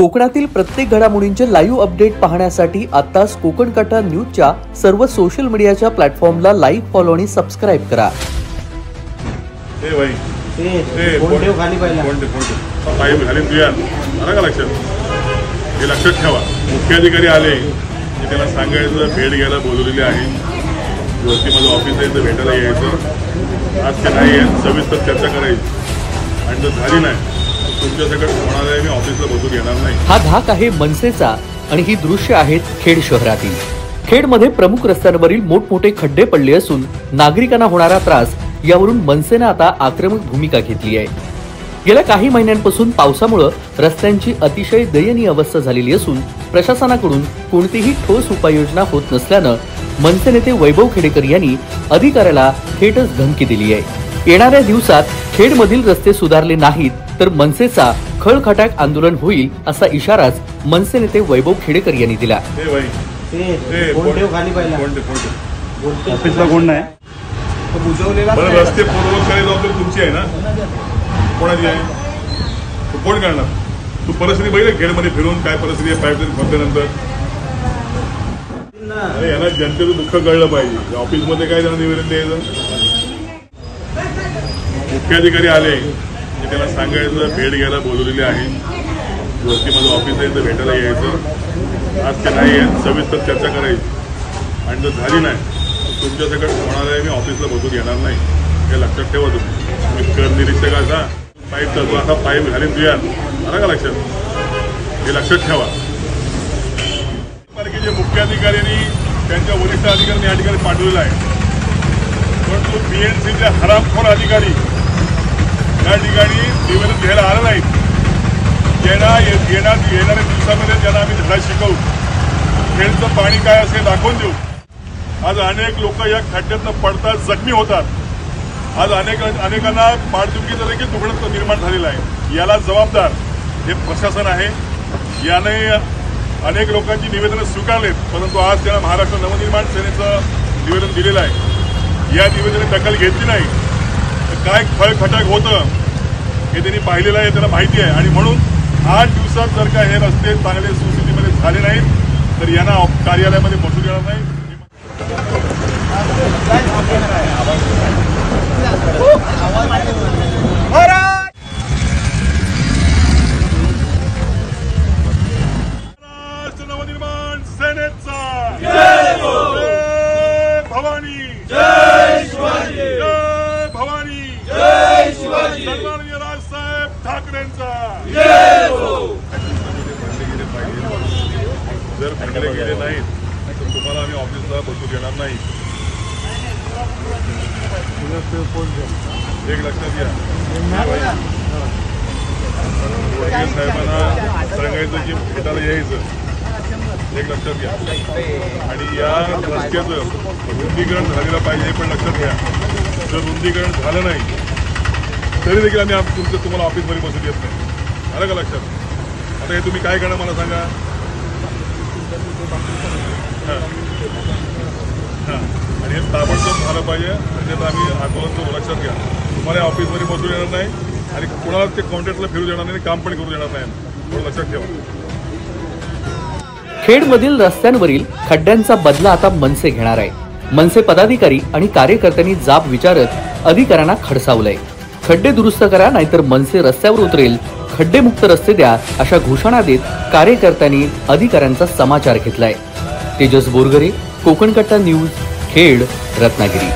कोकणातील प्रत्येक घडामोडींचे लाईव्ह अपडेट पाहण्यासाठी आताच कोकण कट्टा न्यूजच्या सर्व सोशल मीडियाच्या प्लॅटफॉर्मला लाईक, फॉलो आणि सबस्क्राइब करा। हे लक्षात ठेवा, मुख्याधिकारी आले की त्याला सांगायचं भेट घ्यायला बोलवलेले आहे। वरती माझं ऑफिस आहे, तर भेटायला यायचं। आज ते नाही आहे, सविस्तर चर्चा करायची आणि जर झाली नाही तुमच्याकडे होणार आहे, मी ऑफिसला बसू घेणार नाही। हा धाक आहे मनसेचा आणि ही दृश्य आहेत खेड शहरातील। खेडमध्ये प्रमुख रस्त्यांवरील मोठमोठे खड्डे पडले असून नागरिकांना होणारा त्रास यावरून मनसेने आता आक्रमक भूमिका घेतली आहे। गेल्या काही महिन्यांपासून पावसामुळे रस्त्यांची अतिशय दयनीय अवस्था झालेली असून प्रशासनाकडून कोणतीही ठोस उपाययोजना होत नसल्यानं मनसे नेते वैभव खेडेकर यांनी अधिकाऱ्याला थेटच धमकी दिली आहे। येणाऱ्या दिवसात खेडमधील रस्ते सुधारले नाहीत तर मनसेचा खळखटाक आंदोलन होईल असा इशाराच मनसे नेते वैभव खेडेकर यांनी दिला। ऑफिसला कोण नाही, रस्ते पूर्ववत करायची जबाबदारी तुमची आहे ना, कोणाची आहे? कोण करणार? तू परिस्थिती बघितली खेडमध्ये फिरून काय परिस्थिती आहे पाईपलाईन खोदल्यानंतर? अरे यांना जनतेचं दुःख कळलं पाहिजे। ऑफिसमध्ये काय त्यांना निवेदन द्यायचं? मुख्याधिकारी आले की त्याला सांगायचं भेट घ्यायला बोलवलेले आहे। वरती माझं ऑफिस आहे, तर भेटायला यायचं। आज ते नाही आहे, सविस्तर चर्चा करायची आणि जर झाली नाही तुमच्याकडे होणार आहे, मी ऑफिसला बसू घेणार नाही। हे लक्षात ठेवा। तुम्ही कर निरीक्षकाचा पाईप जो असा पाईप घालीन तुया आला का लक्षात? हे लक्षात ठेवा। जे मुख्याधिकाऱ्यांनी त्यांच्या वरिष्ठ अधिकाऱ्यांनी या ठिकाणी पाठवलेला आहे, परंतु बीएनसीचे हरामखोर अधिकारी या ठिकाणी निवेदन घ्यायला आलं नाहीत। येणाऱ्या दिवसामध्ये त्यांना आम्ही धडा शिकवू, खेडचं पाणी काय असेल दाखवून देऊ। आज अनेक लोक या खड्ड्यातनं पडतात, जखमी होतात। आज अनेकांना पाठदुखीचं देखील दुखणं निर्माण झालेलं आहे। याला जबाबदार हे प्रशासन आहे। याने अनेक लोकांची निवेदनं स्वीकारलेत, परंतु आज त्यांना महाराष्ट्र नवनिर्माण सेनेचं निवेदन दिलेलं आहे। या निवेदनाने दखल घेतली नाही तर काय खळखटाक होतं हे त्यांनी पाहिलेलं आहे, त्यांना माहिती आहे। आणि म्हणून 8 दिवसात जर का हे रस्ते चांगले सुस्थितीमध्ये झाले नाहीत तर यांना कार्यालयामध्ये बसू देणार नाही। महाराष्ट्र नवनिर्माण सेनेचा जय भवानी, जय शिवाजी, जय भवानी, जय शिवाजी, सन्माननीय राजसाहेब ठाकरेंचा जय हो। जर खंडले गेले नाहीत तर तुम्हाला आम्ही ऑफिसला बसू देणार नाही। एक लक्षात घ्या, साहेबांना सांगायचं की भेटायला यायचं, एक लक्षात घ्या। आणि या रस्त्याचं रुंदीकरण झालेलं पाहिजे हे पण लक्षात घ्या। जर रुंदीकरण झालं नाही तरी देखील आम्ही तुम्हाला ऑफिसमध्ये बसू देत नाही। आलं का लक्षात? आता हे तुम्ही काय करणार मला सांगा? आणि हे ताबडतोब झालं पाहिजे, म्हणजे आम्ही आंदोलनचं लक्षात घ्या। तुम्हाला ऑफिसमध्ये बसू देणार नाही आणि कोणाला ते कॉन्ट्रॅक्टला फिरू देणार नाही, काम पण करू देणार नाही, थोडं लक्षात ठेवा। खेडमधील रस्त्यांवरील खड्ड्यांचा बदला आता मनसे घेणार आहे। मनसे पदाधिकारी आणि कार्यकर्त्यांनी जाब विचारत अधिकाऱ्यांना खडसावलंय। खड्डे दुरुस्त करा नाहीतर मनसे रस्त्यावर उतरेल, खड्डेमुक्त रस्ते द्या अशा घोषणा देत कार्यकर्त्यांनी अधिकाऱ्यांचा समाचार घेतलाय। तेजस बोरगरे, कोकण कट्टा न्यूज, खेड, रत्नागिरी।